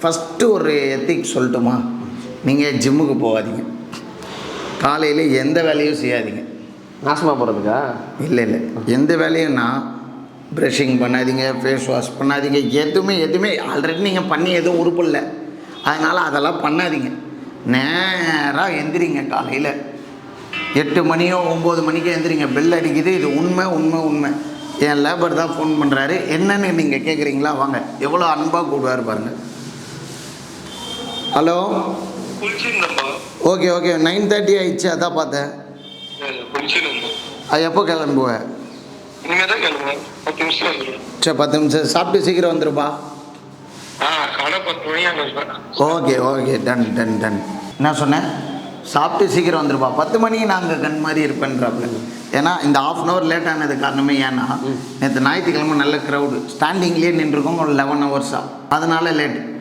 First ஒரு ethics சொல்லட்டுமா? நீங்கள் ஜிம்முக்கு போகாதீங்க, காலையில் எந்த வேலையும் செய்யாதீங்க. நாசமாக போகிறதுக்கா? இல்லை எந்த வேலையும்னா ப்ரஷிங் பண்ணாதீங்க, ஃபேஸ் வாஷ் பண்ணாதீங்க, எதுவுமே ஆல்ரெடி நீங்கள் பண்ணி எதுவும் உறுப்பு இல்லை, அதனால் அதெல்லாம் பண்ணாதீங்க. நேராக எந்திரிங்க, காலையில் 8 மணியோ 9 மணிக்கோ எந்திரிங்க. பெல் அடிக்குது, இது உண்மை. என் லேபர் தான் ஃபோன் பண்ணுறாரு, என்னன்னு நீங்கள் கேட்குறீங்களா? வாங்க, எவ்வளோ அன்பாக கூடுவார் பாருங்கள். ஹலோ, ஓகே 9:30 ஆயிடுச்சு, அதான் பார்த்தேன். எப்போ கிளம்புவேன்? சரி, 10 நிமிஷம் சாப்பிட்டு சீக்கிரம் வந்துருப்பா. Okay done. என்ன சொன்னேன்? சாப்பிட்டு சீக்கிரம் வந்துருப்பா. 10 மணிக்கு நாங்கள் கண் மாதிரி இருப்பேன்றாப்புல. ஏன்னா இந்த 1/2 hour லேட் ஆனது காரணமே ஏன்னா நேற்று ஞாயிற்றுக்கிழமை நல்ல க்ரௌடு, ஸ்டாண்டிங்லேயே நின்றுருக்கோம் ஒரு 11 hours, அதனால லேட்.